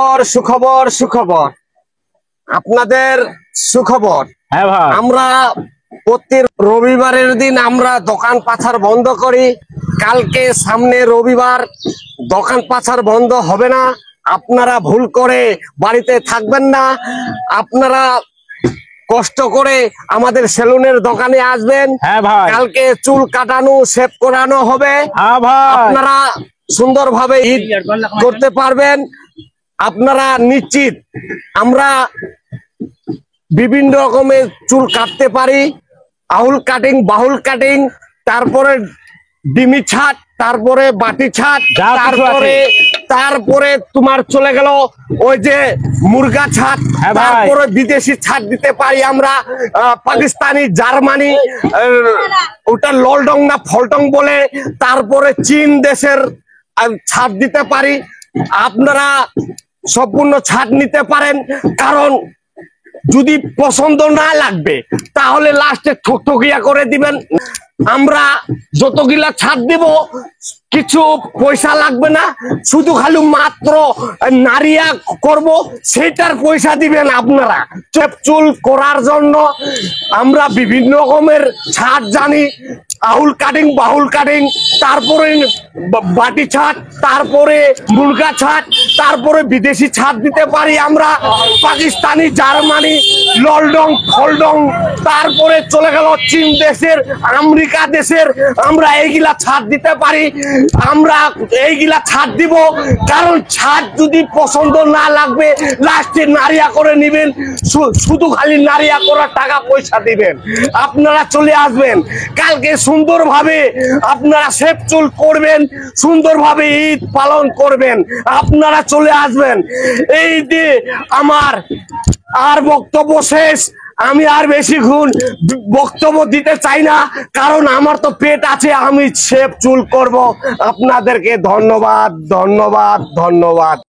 সুখবর সুখবর সুখবর আপনাদের সুখবর। হ্যাঁ ভাই, আমরা প্রতি রবিবারের দিন আমরা দোকান পাছার বন্ধ করি। কালকে সামনে রবিবার, দোকান পাছার বন্ধ হবে না। আপনারা ভুল করে বাড়িতে থাকবেন না। আপনারা কষ্ট করে আমাদের সেলুনের দোকানে আসবেন। হ্যাঁ ভাই, কালকে চুল কাটানো, শেভ করানো হবে। হ্যাঁ ভাই, আপনারা সুন্দরভাবে ঈদ করতে পারবেন। আপনারা নিশ্চিত আমরা বিভিন্ন রকমের চুল কাটতে পারি। আউল কাটিং, বাহুল কাটিং, তারপরে ডিমি ছাট, তারপরে বাটি ছাট, যা কিছু আছে। তারপরে তোমার চলে গেল ওই যে মুরগা ছাট। হ্যাঁ ভাই। তারপরে বিদেশি ছাট দিতে পারি আমরা, পাকিস্তানি, জার্মানি, ওটা ললডং না ফলটং বলে। তারপরে চীন দেশের ছাট দিতে পারি। আপনারা সম্পূর্ণ ছাট নিতে পারেন, কারণ যদি পছন্দ না লাগবে তাহলে লাস্টে ঠকঠকিয়া করে দিবেন। আমরা যতগুলা ছাড় দিব কিছু পয়সা লাগবে না, শুধু খালি মাত্র নারিয়া করব, সেটার পয়সা দিবেন আপনারা। চুল করার জন্য আমরা বিভিন্ন রকমের ছাড় জানি, আউল কাটিং, বাহুল কাটিং, তারপরে বাটি ছাট, তারপরে মুরগা ছাট, তারপরে বিদেশি ছাট দিতে পারি আমরা, পাকিস্তানি, জার্মানি, ললডং, ফলডং, তারপরে চলে গেল চীন দেশের, আমেরিকা দেশের। আমরা এইগুলা ছাড় দিতে পারি। আমরা এইগুলা ছাড় দিব, কারণ ছাড় যদি পছন্দ না লাগবে লাস্টে নারিয়া করে নিবেন, শুধু খালি নারিয়া করার টাকা পয়সা দিবেন। আপনারা চলে আসবেন কালকে, সুন্দরভাবে আপনারা শেভ চুল করবেন, সুন্দরভাবে ঈদ পালন করবেন। আপনারা চলে আসবেন। এই যে আমার আর বক্তব্য শেষ। আমি আর বেশিক্ষণ বক্তব্য দিতে চাই না, কারণ আমার তো পেট আছে, আমি শেভ চুল করব। আপনাদেরকে ধন্যবাদ, ধন্যবাদ, ধন্যবাদ।